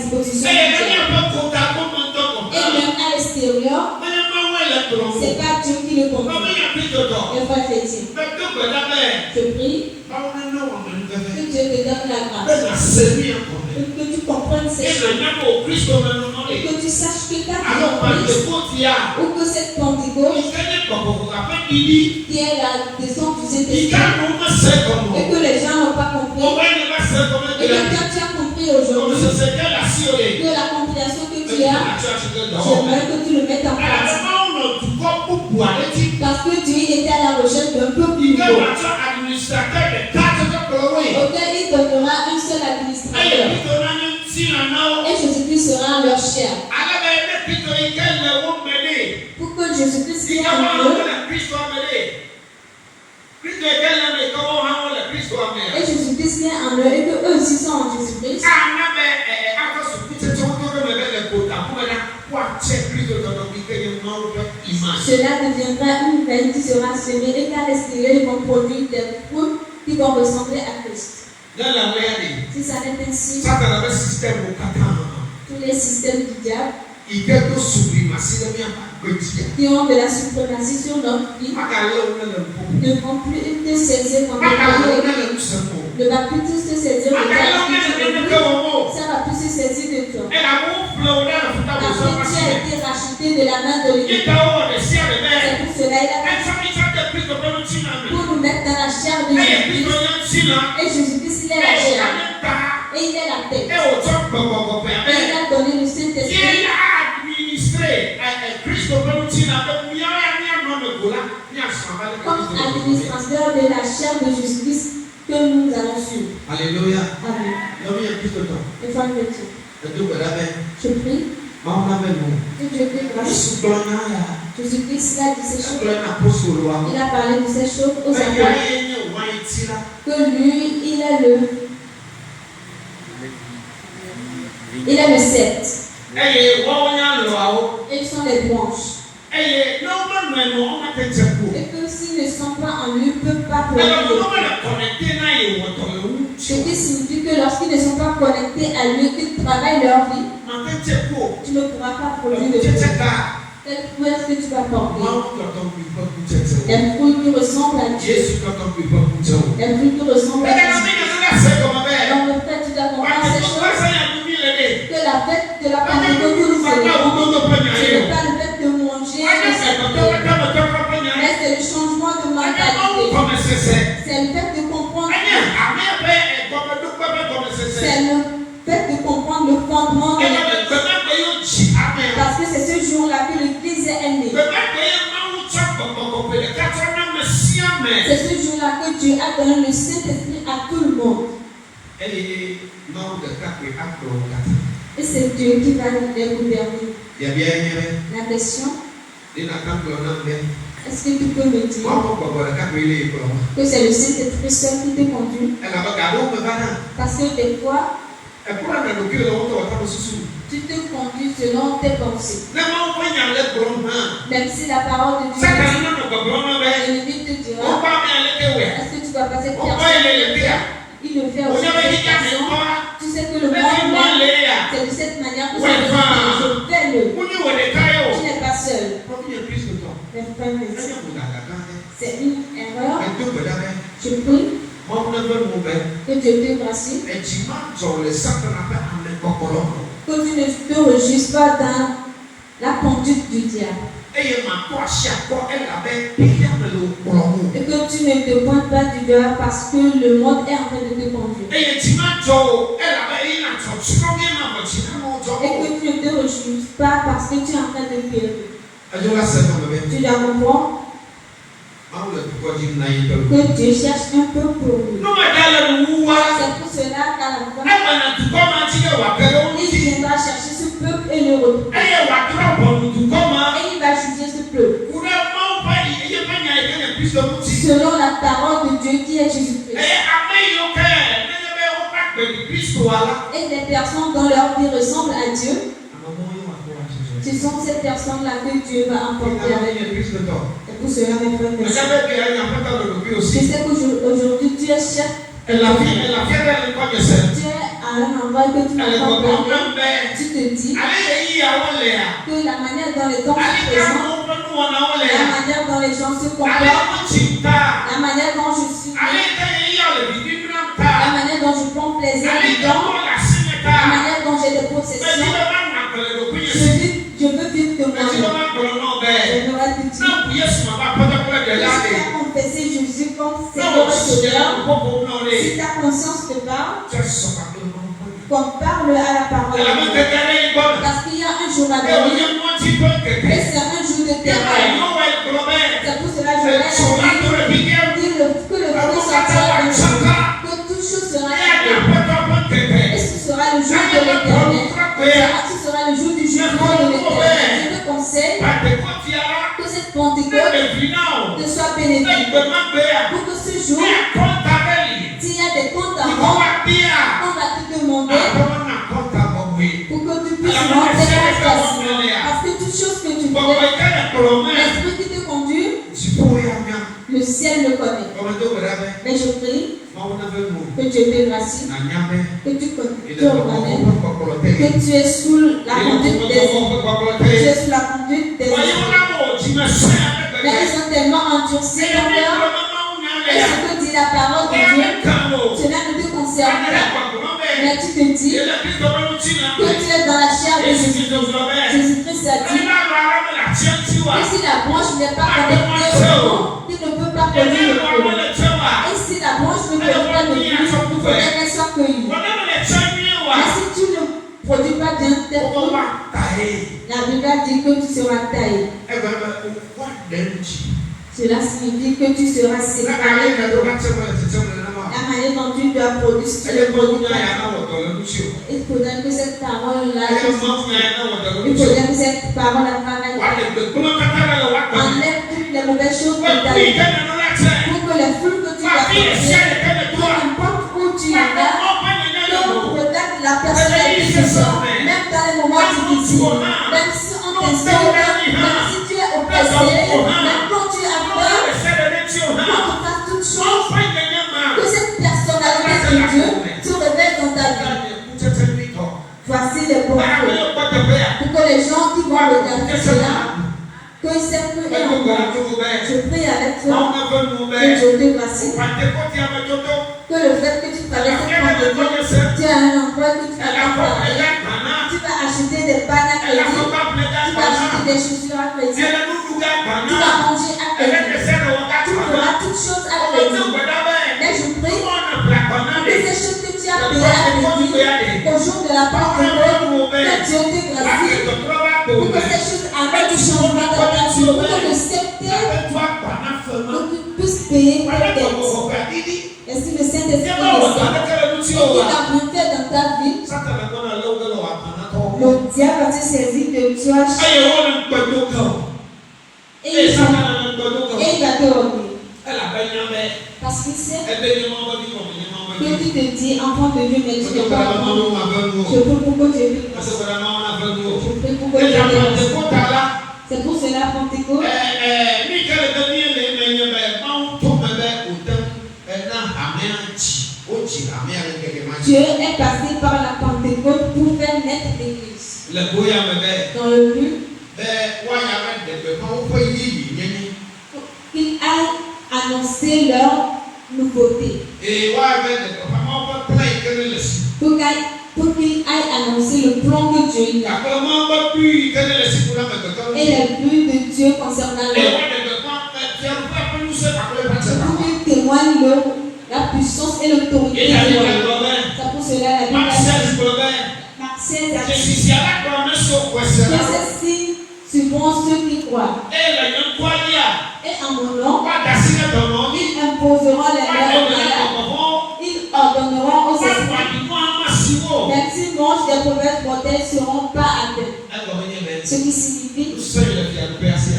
dispositions du diable. Et même à l'extérieur, c'est pas Dieu qui le contrôle. Mes frères chrétiens, je prie que Dieu te donne la grâce. Que tu comprennes ces choses. Et que tu saches que ta Christ, ou que cette Pentecôte qui est la descente du Saint-Esprit, et que les gens n'ont pas compris, et que quand tu as compris aujourd'hui, que la compréhension que tu as, j'aimerais que tu le mettes en place. Parce que Dieu était à la recherche d'un peuple nouveau, auquel il donnera un seul administrateur. Et Jésus-Christ sera en leur chair. Pour que Jésus-Christ soit en eux. Et Jésus-Christ est en eux et que eux aussi sont en Jésus-Christ. Cela deviendra une graine qui sera semée et qu'à l'extérieur ils vont produire des fruits qui vont ressembler à Christ. Si ça n'est ainsi, tous les systèmes du diable qui ont de la suprématie sur notre vie ne vont plus te saisir quand tu ne va plus te saisir de toi. Ça va plus se saisir de toi. Parce que tu as été racheté de la main de l'ennemi. C'est pour cela il a pour nous mettre dans la chair de Jésus-Christ. Et Jésus-Christ il est la chair. Et il est la tête. Et il a donné le Saint-Esprit. Comme administrateur de la chair de Jésus-Christ que nous allons suivre. Alléluia. Amen. Les frères chrétiens, je prie que Dieu te grâce. Jésus-Christ a dit ces choses. Il a parlé de ces choses aux apôtres. Que lui, il est le sept. Et ils sont les branches. Et que s'ils ne sont pas en lui, ils ne peuvent pas produire. Ce qui signifie que lorsqu'ils ne sont pas connectés à lui, qu'ils travaillent leur vie, tu ne pourras pas produire de fruits. Quel fruit est-ce que tu vas porter? Les fruits qui ressemblent à Dieu. Les fruits qui ressemblent à Dieu. Donc le fait tu dois comprendre ces choses. Que la fête de la Pentecôte que nous célébrons, ce n'est pas le fait de manger, mais c'est le changement de mentalité. C'est le fait de comprendre. C'est le fait de comprendre le fondement de l'Église. Parce que c'est ce jour-là que l'Église est née. C'est ce jour-là que Dieu a donné le Saint-Esprit à tout le monde. Et c'est Dieu qui va nous gouverner. La question, est-ce que tu peux me dire que c'est le Saint-Esprit seul qui te conduit? Parce que des fois, tu te conduis selon tes pensées. Même si la parole de Dieu l'ennemi te dira, est-ce que tu vas passer Pierre? Il le fait aussi de cette façon. Tu sais que le monde, c'est de cette manière que je fais-le. Tu n'es pas seul. C'est une erreur. Je prie que Dieu te gracie. Que tu ne te réjouisses pas dans la conduite du diable. Et que tu ne te pointes pas du doigt parce que le monde est en train de te conduire. Et que tu ne te réjouisses pas parce que tu es en train de périr. Tu dois comprendre que Dieu cherche un peu pour lui. C'est pour cela qu'à la fin, il viendra chercher ce peuple et le retrouver. Et il va juger ce peuple selon la parole de Dieu qui est Jésus-Christ. Et les personnes dont leur vie ressemble à Dieu, ce sont ces personnes-là que Dieu va emporter avec lui. Et pour cela, mes frères, je sais qu'aujourd'hui, Dieu cherche. Dieu a un endroit que tu n'entends pas, tu te dis que la manière dont les temps se présentent, la manière dont les gens se comportent, la manière dont je suis, la manière dont je prends plaisir dedans, la manière dont j'ai des possessions, je veux vivre de moi-même. Je n'aurais pu dire, jusqu'à confesser Jésus comme Seigneur et Sauveur. Si ta conscience te parle, qu'on parle à la parole. Parce qu'il y a un jour à venir, et c'est un jour de terreur. C'est pour cela que je laisse dire que le feu sortira de nous, que toute chose sera éteinte. Et ce sera le jour de l'Éternel. Ce sera le jour du jugement de l'Éternel. Je te conseille que cette Pentecôte te soit bénéfique. Pour que ce jour, s'il y a des comptes à rendre, on va te demander pour que tu puisses rentrer facilement. Parce que toute chose que tu fais, l'esprit qui te conduit, le ciel le connaît. Mais je prie que Dieu te gracie, que tu connais, que tu es sous la conduite des mais ils sont tellement endurcis dans leur. Et ce que dit la parole de Dieu, cela ne te concerne pas. Mais tu te dis que tu es dans la chair de Jésus-Christ. Jésus-Christ a dit que si la branche n'est pas connectée au tronc, tu ne peux pas produire le fruit. Et si la branche ne produit pas de fruit, il faudrait qu'elle soit cueillie. Mais si tu ne produis pas bien tes fruits, la Bible dit que tu seras taillé. Cela signifie que tu seras séparé de l'autre. La manière dont tu dois produire, si tu ne produis pas, il faudrait que cette parole-là, il faudrait que cette parole travaille. Enlève toutes les mauvaises choses de ta vie. Pour que les fruits que tu vas produire, peu importe où tu es là, que peut-être la personne qui se sent, même dans les moments difficiles, même si on t'insulte, même si tu es oppressé, même quand tu as peur, quand tu fasses toutes choses, que cette personnalité de Dieu se révèle dans ta vie. Voici les bons mots. Pour que les gens qui vont regarder cela, qu'ils savent que est en moi. Je prie avec toi que Dieu te gracie. Que le fait que tu traverses cette pandémie, tu as un endroit que tu vas préparer. Tu vas acheter des pannes à crédit. Tu vas acheter des chaussures à crédit. Tu vas manger à crédit. Tu feras toutes choses à crédit. Mais je prie que ces choses que tu as payées à crédit, au jour de la Pentecôte, que Dieu te gracie. Pour que ces choses amènent du changement dans ta vie. Pour que le sceptre, que tu puisses payer tes dettes. Est-ce que le Saint-Esprit est là? Et qu'il a bien fait dans ta vie? Le diable va te servir de toi. Et il va te retenir. Parce qu'il sait que tu te dis, enfant de Dieu, mais tu n'es pas enfant. Je prie pour que Dieu te fasse. Je prie pour que Dieu te fasse. C'est pour cela, Pentecôte. Dieu est passé par la Pentecôte pour faire naître l'Église. Dans le but qu'ils aillent annoncer leur nouveauté. Pour qu'ils aillent annoncer le plan que Dieu a. Et le but de Dieu concernant l'homme. Pour qu'ils témoignent la puissance et l'autorité de Dieu. C'est pour cela la Bible dit, Marc 16 a dit, que ces signes suivront ceux qui croient. Et en mon nom, ils imposeront les mains aux malades, ils ordonneront aux esprits. Même s'ils mangent des mauvaises mortelles, seront pas atteints. Ce qui signifie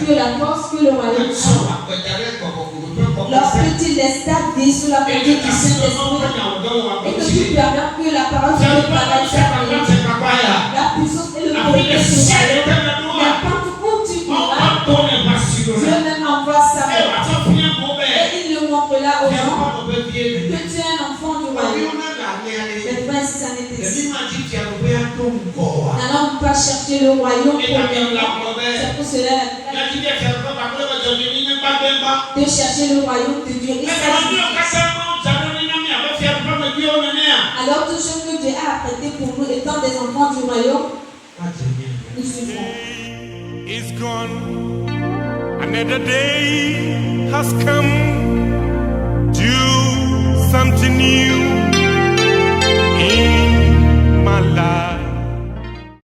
que la force que le royaume a, lorsque tu laisses ta vie sous la conduite du Saint-Esprit et que tu permets que la parole de Dieu travaille chaque année, la puissance et le pouvoir se royaume, n'importe où tu iras, Dieu même envoie sa main et il le montre là aux gens que tu es un enfant du royaume. Mais frère, si ça n'était dit, chercher le royaume premièrement. C'est pour cela de chercher le royaume de Dieu et sa justice. Alors tout ce que Dieu a apprêté pour nous étant des enfants du royaume, nous souffrons. It's gone. Another day has come. Do something new in my life.